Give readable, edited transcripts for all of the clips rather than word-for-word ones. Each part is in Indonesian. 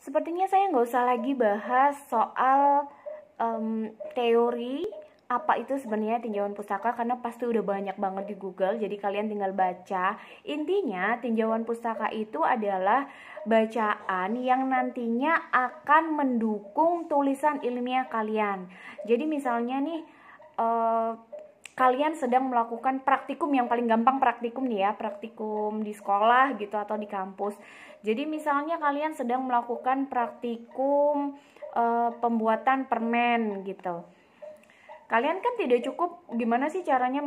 Sepertinya saya nggak usah lagi bahas soal teori apa itu sebenarnya tinjauan pustaka karena pasti udah banyak banget di Google, jadi kalian tinggal baca. Intinya tinjauan pustaka itu adalah bacaan yang nantinya akan mendukung tulisan ilmiah kalian. Jadi misalnya nih kalian sedang melakukan praktikum, yang paling gampang praktikum nih ya, praktikum di sekolah gitu atau di kampus. Jadi misalnya kalian sedang melakukan praktikum pembuatan permen gitu. Kalian kan tidak cukup gimana sih caranya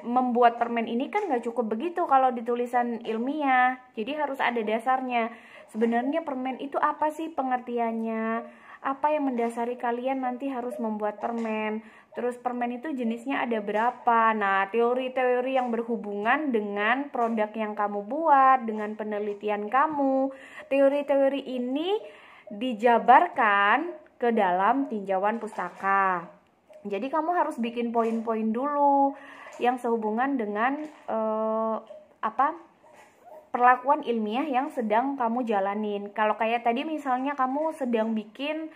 membuat permen ini, kan nggak cukup begitu kalau di tulisan ilmiah. Jadi harus ada dasarnya. Sebenarnya permen itu apa sih pengertiannya? Apa yang mendasari kalian nanti harus membuat permen? Terus permen itu jenisnya ada berapa? Nah, teori-teori yang berhubungan dengan produk yang kamu buat, dengan penelitian kamu. Teori-teori ini dijabarkan ke dalam tinjauan pustaka. Jadi kamu harus bikin poin-poin dulu yang sehubungan dengan perlakuan ilmiah yang sedang kamu jalanin. Kalau kayak tadi misalnya kamu sedang bikin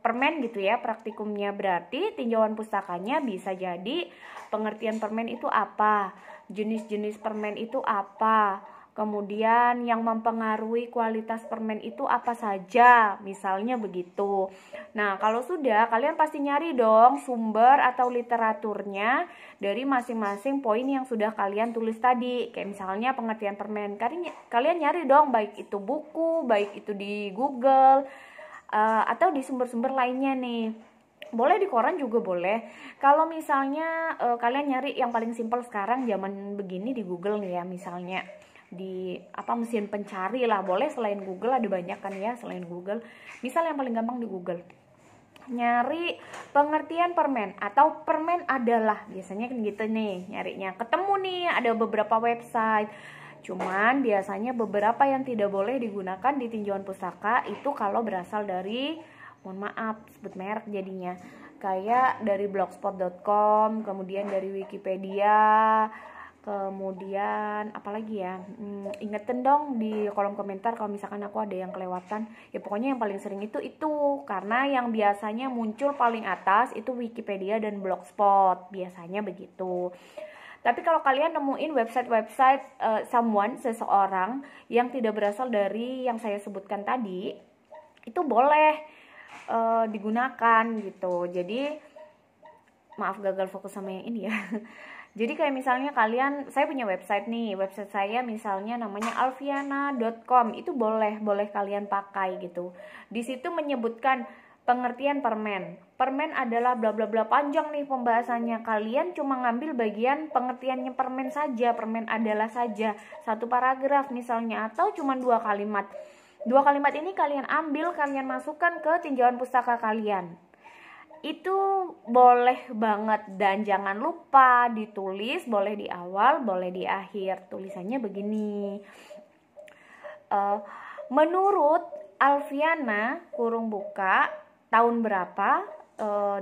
permen gitu ya, praktikumnya, berarti tinjauan pustakanya bisa jadi pengertian permen itu apa, jenis-jenis permen itu apa, kemudian yang mempengaruhi kualitas permen itu apa saja, misalnya begitu. Nah, kalau sudah, kalian pasti nyari dong sumber atau literaturnya dari masing-masing poin yang sudah kalian tulis tadi. Kayak misalnya pengertian permen, kalian nyari dong, baik itu buku, baik itu di Google, atau di sumber-sumber lainnya nih. Boleh di koran juga boleh. Kalau misalnya kalian nyari yang paling simpel sekarang zaman begini di Google nih ya, misalnya di mesin pencari lah, boleh selain Google, ada banyak kan ya selain Google. Misal yang paling gampang di Google, nyari pengertian permen atau permen adalah, biasanya kan gitu nih nyarinya. Ketemu nih ada beberapa website. Cuman biasanya beberapa yang tidak boleh digunakan di tinjauan pustaka itu kalau berasal dari, mohon maaf sebut merek jadinya, kayak dari blogspot.com, kemudian dari Wikipedia, kemudian apalagi ya, ingetin dong di kolom komentar kalau misalkan aku ada yang kelewatan. Ya pokoknya yang paling sering itu karena yang biasanya muncul paling atas itu Wikipedia dan blogspot, biasanya begitu. Tapi kalau kalian nemuin website-website seseorang yang tidak berasal dari yang saya sebutkan tadi, itu boleh digunakan gitu. Jadi maaf gagal fokus sama yang ini ya. Jadi kayak misalnya saya punya website nih, website saya misalnya namanya alfiana.com, itu boleh kalian pakai gitu. Di situ menyebutkan pengertian permen. Permen adalah bla bla bla, panjang nih pembahasannya. Kalian cuma ngambil bagian pengertiannya permen saja, permen adalah saja, satu paragraf misalnya, atau cuma 2 kalimat. 2 kalimat ini kalian ambil, kalian masukkan ke tinjauan pustaka kalian. Itu boleh banget, dan jangan lupa ditulis, boleh di awal, boleh di akhir. Tulisannya begini. Menurut Alfiana kurung buka tahun berapa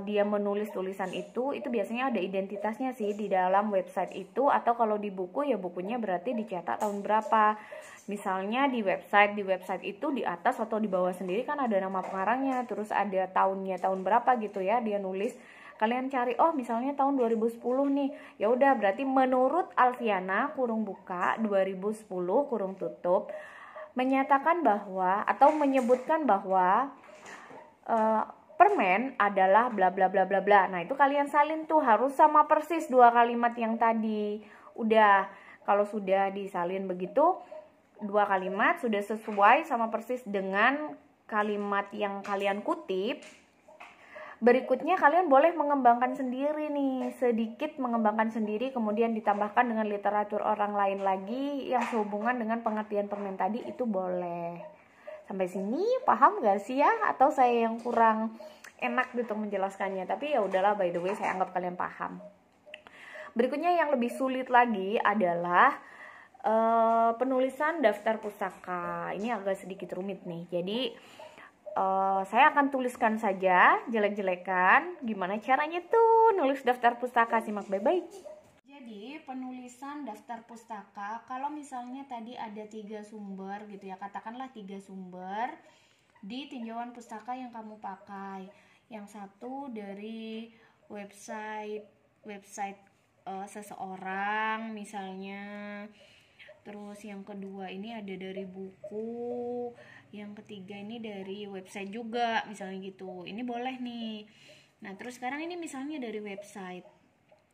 dia menulis tulisan itu biasanya ada identitasnya sih di dalam website itu, atau kalau di buku ya bukunya berarti dicetak tahun berapa. Misalnya di website itu di atas atau di bawah sendiri kan ada nama pengarangnya, terus ada tahunnya, tahun berapa gitu ya dia nulis. Kalian cari, oh misalnya tahun 2010 nih, ya udah berarti menurut Alfiana kurung buka 2010 kurung tutup menyatakan bahwa atau menyebutkan bahwa permen adalah bla bla bla bla bla. Nah, itu kalian salin tuh, harus sama persis 2 kalimat yang tadi. Udah, kalau sudah disalin begitu 2 kalimat sudah sesuai sama persis dengan kalimat yang kalian kutip. Berikutnya kalian boleh mengembangkan sendiri nih, sedikit mengembangkan sendiri, kemudian ditambahkan dengan literatur orang lain lagi yang sehubungan dengan pengertian permen tadi, itu boleh. Sampai sini paham gak sih ya? Atau saya yang kurang enak gitu menjelaskannya? Tapi ya udahlah, by the way saya anggap kalian paham. Berikutnya yang lebih sulit lagi adalah penulisan daftar pustaka. Ini agak sedikit rumit nih. Jadi saya akan tuliskan saja jelek-jelekan gimana caranya tuh nulis daftar pustaka. Simak baik-baik. Jadi penulisan daftar pustaka, kalau misalnya tadi ada 3 sumber gitu ya, katakanlah 3 sumber, di tinjauan pustaka yang kamu pakai. Yang satu dari website seseorang misalnya. Terus yang kedua ini ada dari buku. Yang ketiga ini dari website juga, misalnya gitu. Ini boleh nih. Nah, terus sekarang ini misalnya dari website.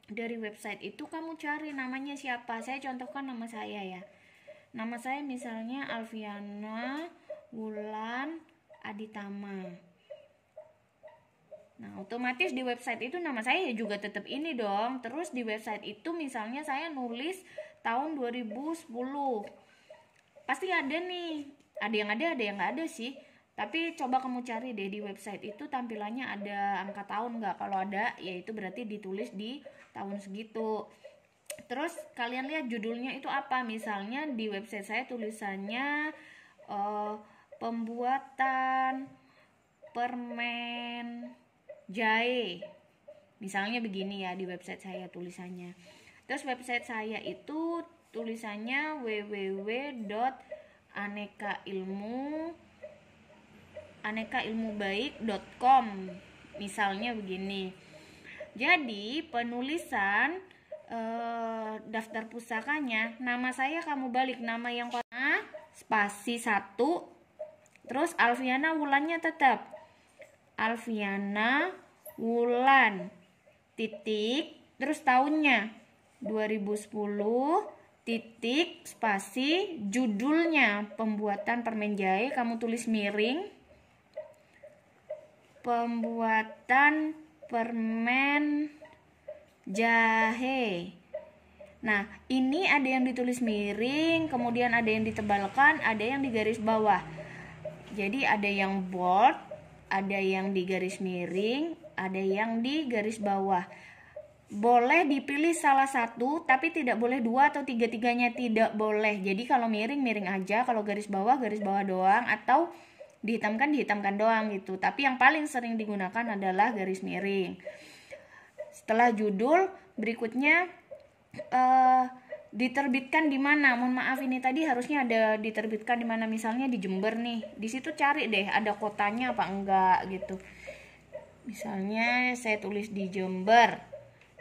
Dari website itu kamu cari namanya siapa. Saya contohkan nama saya ya. Nama saya misalnya Alfiana Wulan Aditama. Nah, otomatis di website itu nama saya juga tetap ini dong. Terus di website itu misalnya saya nulis tahun 2010. Pasti ada nih. Ada yang nggak ada sih. Tapi coba kamu cari deh di website itu tampilannya ada angka tahun nggak. Kalau ada, ya itu berarti ditulis di tahun segitu. Terus kalian lihat judulnya itu apa. Misalnya di website saya tulisannya pembuatan permen jahe. Misalnya begini ya di website saya tulisannya. Terus website saya itu tulisannya www.anekailmubaik.com. Misalnya begini. Jadi penulisan daftar pusakanya, nama saya kamu balik nama yang spasi 1, terus Alfiana Wulannya tetap Alfiana Wulan titik, terus tahunnya 2010 titik spasi judulnya pembuatan permen jahe, kamu tulis miring pembuatan permen jahe. Nah, ini ada yang ditulis miring, kemudian ada yang ditebalkan, ada yang di garis bawah. Jadi ada yang bold, ada yang di garis miring, ada yang di garis bawah. Boleh dipilih salah satu, tapi tidak boleh dua atau tiga-tiganya, tidak boleh. Jadi kalau miring, miring aja, kalau garis bawah doang, atau dihitamkan doang gitu. Tapi yang paling sering digunakan adalah garis miring. Setelah judul, berikutnya diterbitkan di mana? Mohon maaf, ini tadi harusnya ada diterbitkan di mana, misalnya di Jember nih. Di situ cari deh ada kotanya apa enggak gitu. Misalnya saya tulis di Jember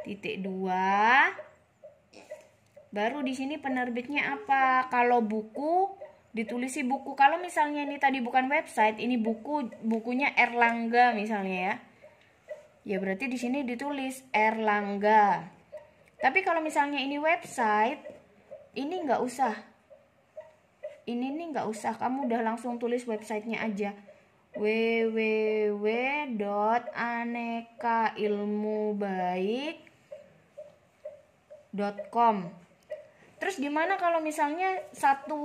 titik 2. Baru di sini penerbitnya apa? Kalau buku ditulisi buku. Kalau misalnya ini tadi bukan website, ini bukunya Erlangga misalnya ya. Ya berarti di sini ditulis Erlangga. Tapi kalau misalnya ini website, ini nggak usah. Ini nih nggak usah. Kamu udah langsung tulis websitenya aja. www.anekailmubaik.com. Terus gimana kalau misalnya satu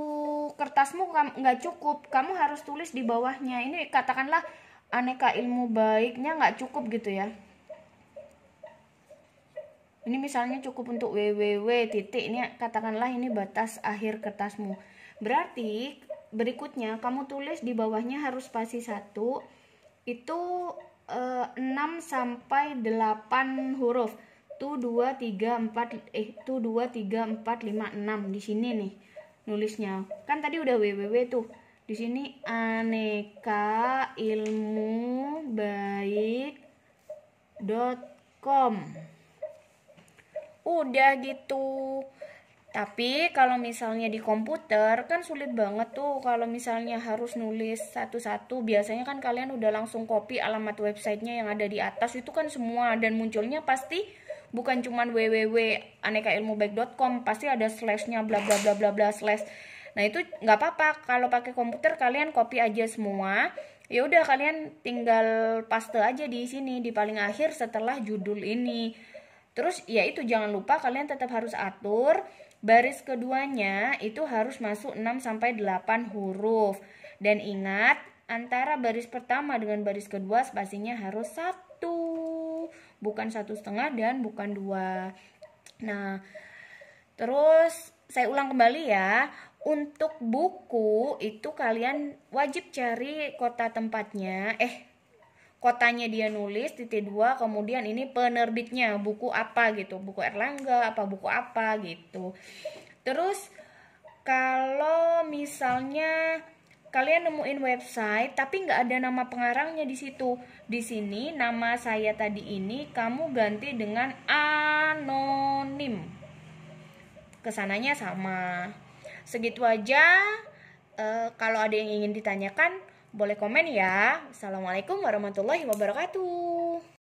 kertasmu nggak cukup, kamu harus tulis di bawahnya. Ini katakanlah Aneka Ilmu Baiknya nggak cukup gitu ya. Ini misalnya cukup untuk www titik, ini katakanlah ini batas akhir kertasmu. Berarti berikutnya kamu tulis di bawahnya harus spasi 1 itu 6 sampai 8 huruf. 1 2 3 4 5 6 di sini nih nulisnya. Kan tadi udah www tuh. Di sini anekailmubaik.com. Udah gitu. Tapi kalau misalnya di komputer kan sulit banget tuh kalau misalnya harus nulis satu-satu. Biasanya kan kalian udah langsung copy alamat websitenya yang ada di atas itu kan semua, dan munculnya pasti bukan cuman www.anekailmubaik.com, pasti ada slashnya bla bla bla bla bla slash. Nah itu nggak apa-apa, kalau pakai komputer kalian copy aja semua. Ya udah kalian tinggal paste aja di sini di paling akhir setelah judul ini. Terus ya itu jangan lupa kalian tetap harus atur baris keduanya itu harus masuk 6 sampai 8 huruf. Dan ingat antara baris pertama dengan baris kedua spasinya harus 1, bukan 1,5 dan bukan 2. Nah, terus saya ulang kembali ya. Untuk buku itu kalian wajib cari kota tempatnya, kotanya dia nulis titik 2, kemudian ini penerbitnya buku apa gitu, buku Erlangga apa buku apa gitu. Terus kalau misalnya kalian nemuin website tapi nggak ada nama pengarangnya di situ. Di sini nama saya tadi ini kamu ganti dengan anonim. Kesananya sama. Segitu aja. Kalau ada yang ingin ditanyakan, boleh komen ya. Assalamualaikum warahmatullahi wabarakatuh.